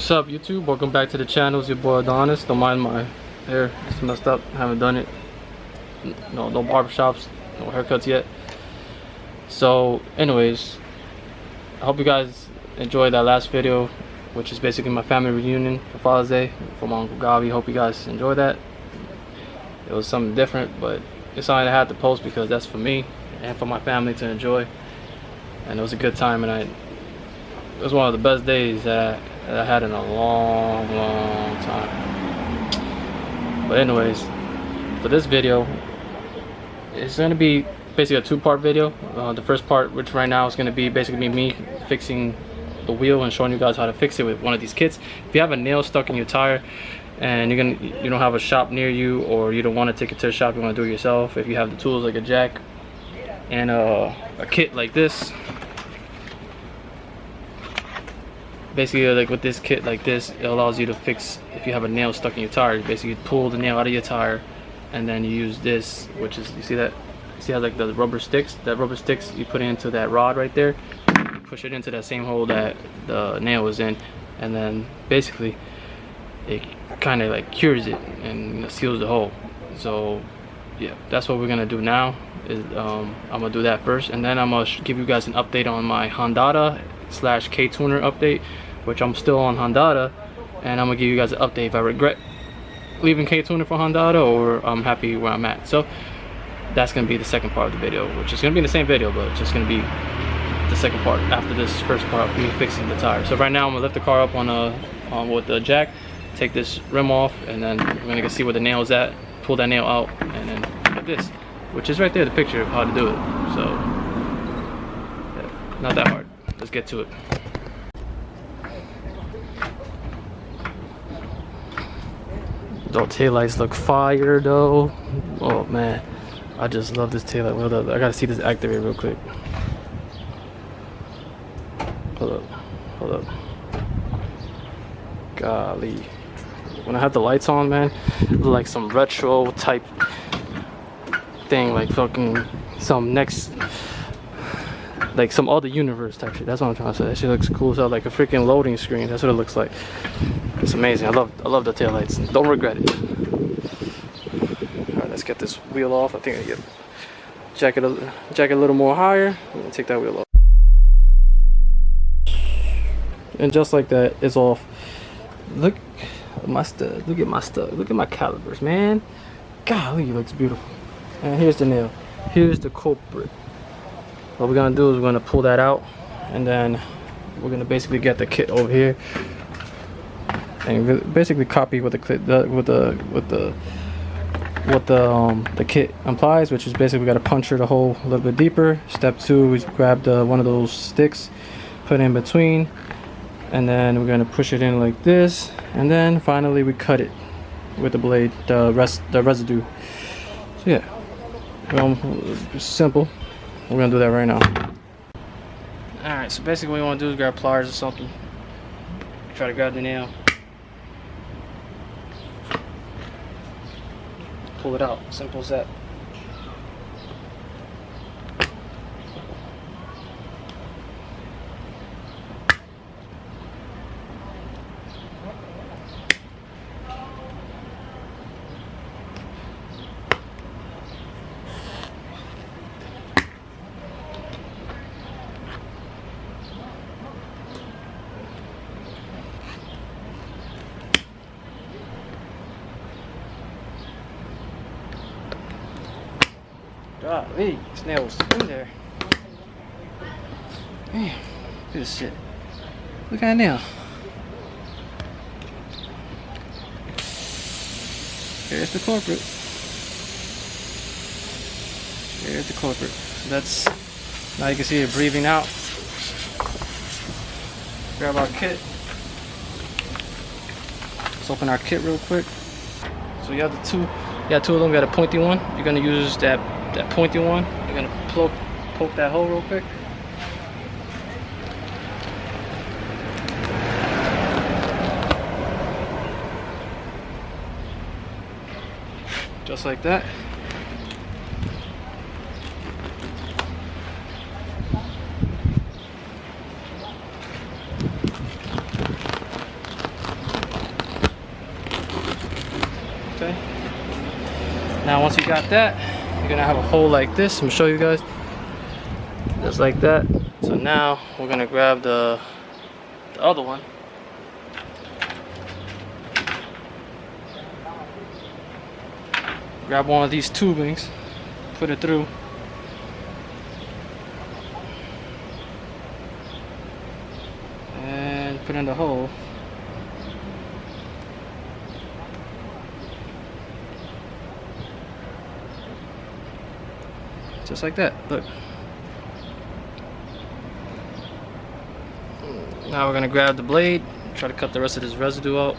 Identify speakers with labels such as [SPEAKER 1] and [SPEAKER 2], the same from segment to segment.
[SPEAKER 1] What's up, YouTube? Welcome back to the channel. It's your boy Adonis. Don't mind my hair, it's messed up. Haven't done it. No barbershops, no haircuts yet. So anyways, I hope you guys enjoyed that last video, which is basically my family reunion for Father's Day for my Uncle Gavi. Hope you guys enjoyed that. It was something different, but it's something I had to post because that's for me and for my family to enjoy. And it was a good time, and it was one of the best days that I had in a long time. But anyways, for this video, it's going to be basically a two-part video. The first part, which right now is going to be basically me fixing the wheel and showing you guys how to fix it with one of these kits. If you have a nail stuck in your tire and you don't have a shop near you, or you don't want to take it to the shop, you want to do it yourself, if you have the tools like a jack and a kit like this, basically like with this kit like this, it allows you to fix if you have a nail stuck in your tire. Basically you pull the nail out of your tire and then you use this, which is, you see that, see how like the rubber sticks, you put it into that rod right there, you push it into that same hole that the nail was in, and then basically it kind of like cures it and seals the hole. So yeah, that's what we're gonna do now. Is I'm gonna do that first, and then I'm gonna give you guys an update on my HONDATA / KTUNER update, which I'm still on HONDATA, and I'm gonna give you guys an update if I regret leaving KTUNER for HONDATA or I'm happy where I'm at. So that's gonna be the second part of the video, which is gonna be in the same video, but it's just gonna be the second part after this first part of me fixing the tire. So right now I'm gonna lift the car up on with the jack, take this rim off, and then we're gonna see where the nail is at, pull that nail out, and then like this, which is right there, the picture of how to do it. So yeah, not that hard. Let's get to it. Those taillights look fire though. Oh man, I just love this taillight. Hold up, I gotta see this activate real quick. Hold up. Golly, when I have the lights on, man, it looks like some retro type thing, like fucking some like some other universe type shit. That's what I'm trying to say. That shit looks cool. So like a freaking loading screen. That's what it looks like. It's amazing. I love the taillights. Don't regret it. Alright, let's get this wheel off. I think I get jack it a little more higher. I'm gonna take that wheel off. And just like that, it's off. Look at my stud. Look at my stud. Look at my calipers, man. Golly, it looks beautiful. And here's the nail. Here's the culprit. What we're gonna do is we're gonna pull that out, and then we're gonna basically get the kit over here and basically copy what the kit implies, which is basically we gotta puncture the hole a little bit deeper. Step 2, we grab one of those sticks, put it in between, and then we're gonna push it in like this, and then finally we cut it with the blade, the residue. So yeah, simple. We're gonna do that right now. Alright, so basically what you want to do is grab pliers or something. Try to grab the nail. Pull it out. Simple as that. Golly, this nail was in there. Man, look at this shit. Look at that nail. There's the culprit. There's the culprit. So that's, now you can see it breathing out. Grab our kit. Let's open our kit real quick. So you have two of them. You got a pointy one. You're gonna use that pointy one. You're gonna poke that hole real quick. Just like that. Okay. Now once you got that, you're gonna have a hole like this. I'm gonna show you guys. Just like that. So now we're gonna grab the other one. Grab one of these tubings, put it through. And put in the hole. Just like that, look. Now we're gonna grab the blade, try to cut the rest of this residue out.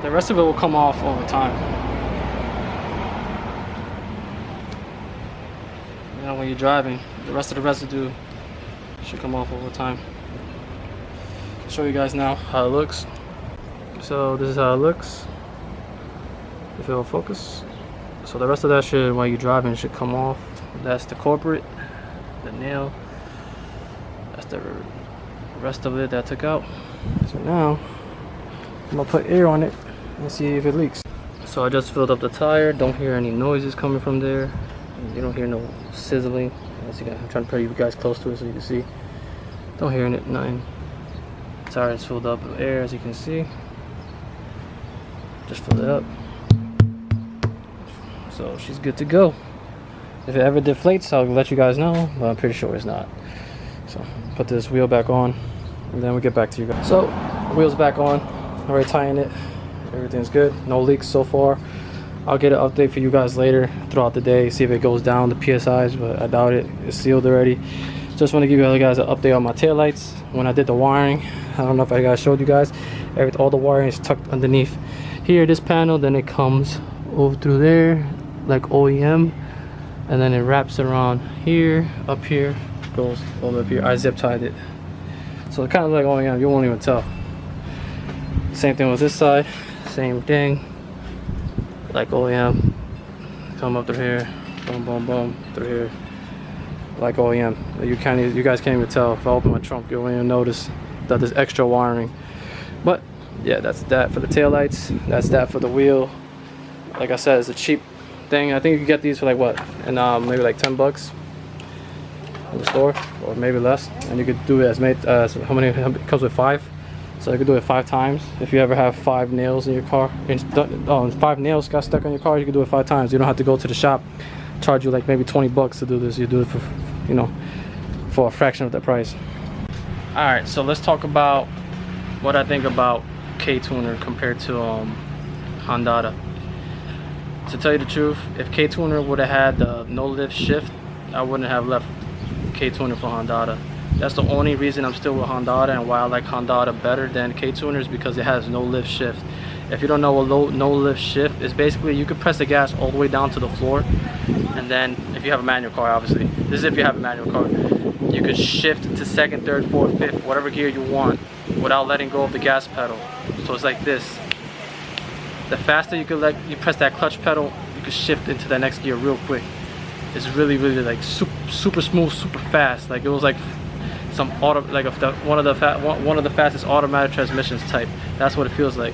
[SPEAKER 1] The rest of it will come off over time. You know, when you're driving, the rest of the residue should come off over time. I'll show you guys now how it looks. So this is how it looks. If it'll focus. So the rest of that should, while you're driving, should come off. That's the corporate, the nail. That's the rest of it that I took out. So now I'm gonna put air on it and see if it leaks. So I just filled up the tire. Don't hear any noises coming from there. You don't hear no sizzling. As you guys, I'm trying to put you guys close to it so you can see. Don't hear it, nothing. The tire is filled up with air, as you can see. Just filled it up. So she's good to go. If it ever deflates, I'll let you guys know, but I'm pretty sure it's not. So put this wheel back on, and then we'll get back to you guys. So wheel's back on. Already tying it. Everything's good, no leaks so far. I'll get an update for you guys later throughout the day, see if it goes down the PSIs, but I doubt it. It's sealed already. Just want to give you guys an update on my taillights. When I did the wiring, I don't know if I guys showed you guys, all the wiring is tucked underneath here, this panel. Then it comes over through there like OEM, and then it wraps around here, up here, goes all the way up here. I zip tied it, so it kind of like OEM, you won't even tell. Same thing with this side. Same thing, like OEM. Come up through here, boom, boom, boom, through here, like OEM. You guys can't even tell. If I open my trunk, you won't even notice that there's extra wiring. But yeah, that's that for the taillights. That's that for the wheel. Like I said, it's a cheap thing. I think you can get these for like what, and maybe like 10 bucks in the store, or maybe less. And you could do it as many. So how many? It comes with 5. So you can do it 5 times. If you ever have 5 nails in your car, 5 nails got stuck on your car, you can do it 5 times. You don't have to go to the shop, charge you like maybe 20 bucks to do this. You do it for, you know, for a fraction of the price. All right, so let's talk about what I think about KTUNER compared to HONDATA. To tell you the truth, if KTUNER would have had the no lift shift, I wouldn't have left KTUNER for HONDATA. That's the only reason I'm still with HONDATA, and why I like HONDATA better than KTUNER is because it has no lift shift. If you don't know what no lift shift is, basically you could press the gas all the way down to the floor, and then if you have a manual car, obviously, this is if you have a manual car, you could shift to 2nd, 3rd, 4th, 5th, whatever gear you want without letting go of the gas pedal. So it's like this. The faster you could you press that clutch pedal, you could shift into the next gear real quick. It's really like super smooth, super fast. Like it was like some auto, like one of the fastest automatic transmissions type. That's what it feels like.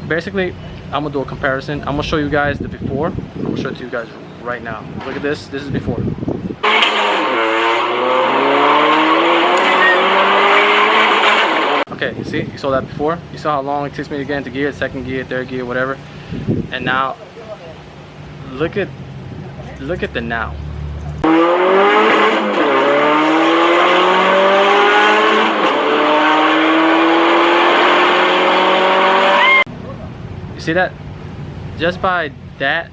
[SPEAKER 1] Basically, I'm gonna do a comparison. I'm gonna show you guys the before. I'm gonna show it to you guys right now. Look at this. This is before. Okay, you see? You saw that before? You saw how long it takes me to get into gear, 2nd gear, 3rd gear, whatever. And now, look at the now. You see that? Just by that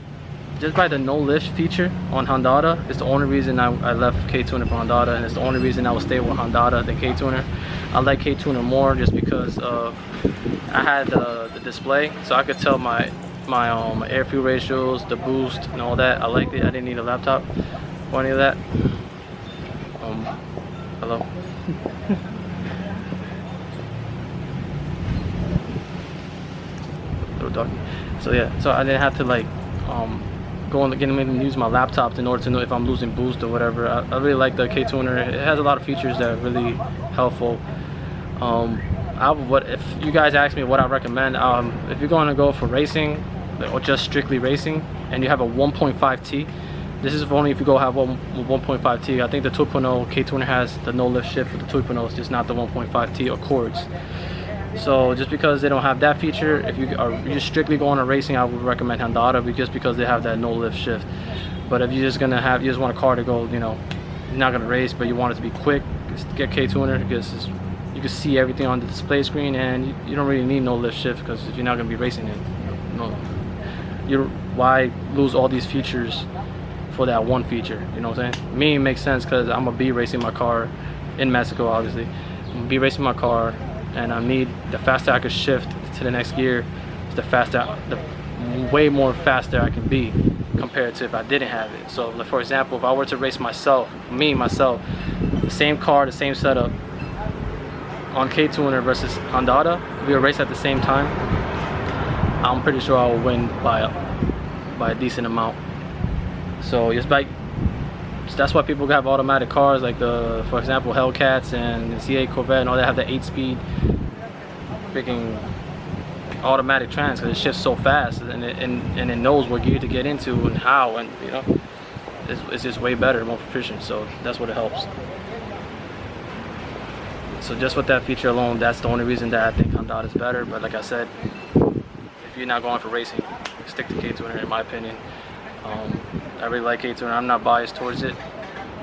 [SPEAKER 1] just by the no lift feature on HONDATA, it's the only reason I left KTUNER for HONDATA, and it's the only reason I will stay with HONDATA than KTUNER. I like KTUNER more just because of I had the display, so I could tell my air fuel ratios, the boost, and all that. I liked it. I didn't need a laptop or any of that. Hello. Little doggy. So yeah, so I didn't have to like go on again and use my laptop in order to know if I'm losing boost or whatever. I really like the KTUNER. It has a lot of features that are really helpful. If you guys ask me what I recommend, if you're going to go for racing or just strictly racing and you have a 1.5T, this is only if you go have 1.5T. I think the 2.0 KTUNER has the no lift shift for the 2.0, it's just not the 1.5T Accords. So just because they don't have that feature, if you're strictly going to racing, I would recommend HONDATA just because they have that no lift shift. But if you're just you just want a car to go, you know, you're not gonna race, but you want it to be quick, just get KTUNER because you can see everything on the display screen, and you don't really need no lift shift because if you're not gonna be racing it, why lose all these features for that one feature? You know what I'm saying? Me, it makes sense because I'm gonna be racing my car in Mexico, obviously. I'm gonna be racing my car, and I need the faster I could shift to the next gear, the way more faster I can be compared to if I didn't have it. So like, for example, if I were to race myself, the same car, the same setup on KTUNER versus HONDATA, if we were race at the same time, I'm pretty sure I will win by a decent amount. So just that's why people have automatic cars like for example, Hellcats and the C8 Corvette and all that have the 8-speed freaking automatic trans because it shifts so fast, and it knows what gear to get into and how, and you know, it's just way better, more proficient. So that's what it helps. So just with that feature alone, that's the only reason that I think HONDATA is better. But like I said, if you're not going for racing, stick to KTUNER in my opinion. I really like KTUNER. I'm not biased towards it.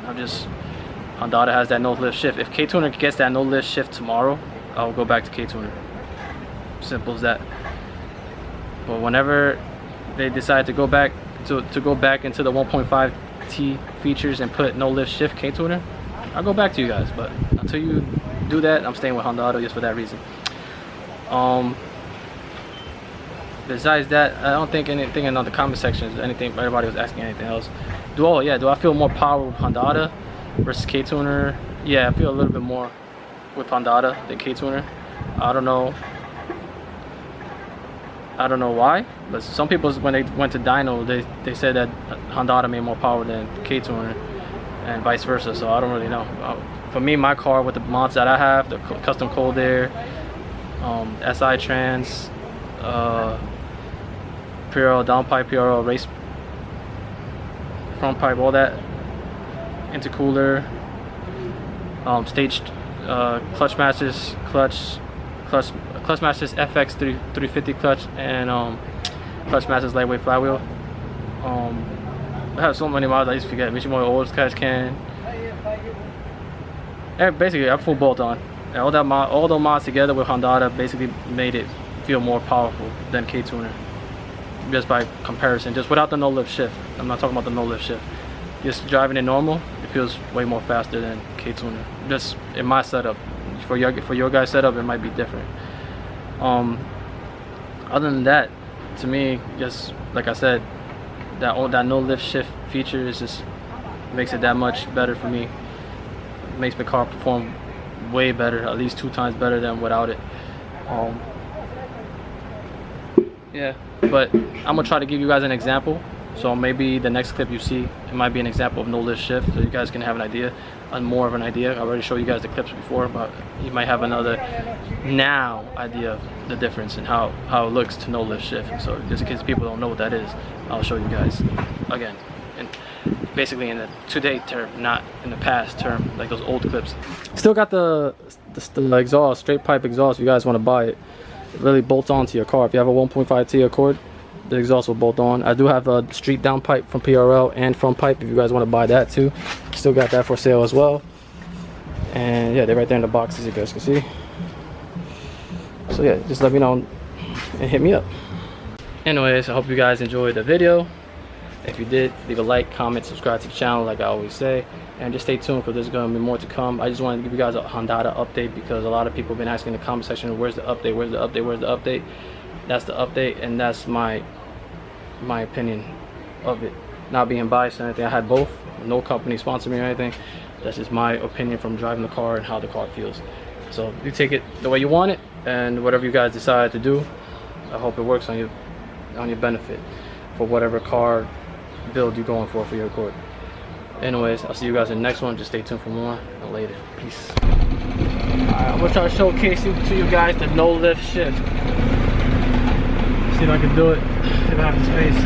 [SPEAKER 1] HONDATA has that no lift shift. If KTUNER gets that no lift shift tomorrow, I'll go back to KTUNER. Simple as that. But whenever they decide to go back into the 1.5T features and put no lift shift KTUNER, I'll go back to you guys. But until you do that, I'm staying with HONDATA just for that reason. Besides that, I don't think anything in the comment sections, everybody was asking anything else. Do I feel more power with HONDATA versus KTUNER? Yeah, I feel a little bit more with HONDATA than KTUNER. I don't know why, but some people, when they went to dyno, they said that HONDATA made more power than KTUNER and vice versa, so I don't really know. For me, my car with the mods that I have, the custom cold air, SI trans, PRL downpipe, PRL race front pipe, all that, intercooler, staged clutch masters, clutch masters FX 350 clutch, and clutch masters lightweight flywheel. I have so many mods I used to forget. Mishimoto oil catch can. Basically, I full bolt on. And all those mods together with HONDATA basically made it feel more powerful than KTUNER. Just by comparison, just without the no lift shift. I'm not talking about the no lift shift. Just driving it normal, it feels way more faster than KTUNER. Just in my setup. For your guys' setup, it might be different. Other than that, to me, just like I said, that no lift shift feature is just makes it that much better for me. It makes my car perform way better, at least 2 times better than without it. Yeah, but I'm gonna try to give you guys an example. So maybe the next clip you see, it might be an example of no lift shift, so you guys can have an idea, more of an idea. I already showed you guys the clips before, but you might have another idea of the difference and how it looks to no lift shift. So just in case people don't know what that is, I'll show you guys again, and basically in the today term, not in the past term, like those old clips. Still got the exhaust, straight pipe exhaust. If you guys want to buy it, it really bolts onto your car. If you have a 1.5T Accord, the exhaust will bolt on. I do have a street down pipe from PRL and front pipe if you guys want to buy that too. Still got that for sale as well. And yeah, they're right there in the box, as you guys can see. So yeah, just let me know and hit me up. Anyways, I hope you guys enjoyed the video. If you did, leave a like, comment, subscribe to the channel like I always say, and just stay tuned because there's going to be more to come. I just wanted to give you guys a HONDATA update because a lot of people have been asking in the comment section, where's the update, where's the update, where's the update. That's the update, and that's my opinion of it. Not being biased or anything. I had both, no company sponsored me or anything. That's just my opinion from driving the car and how the car feels. So you take it the way you want it, and whatever you guys decide to do, I hope it works on your benefit for whatever car build you're going for your Accord. Anyways, I'll see you guys in the next one. Just stay tuned for more. Later. Peace. Alright, I'm gonna try to showcase to you guys the no lift shift. See if I can do it if I have the space.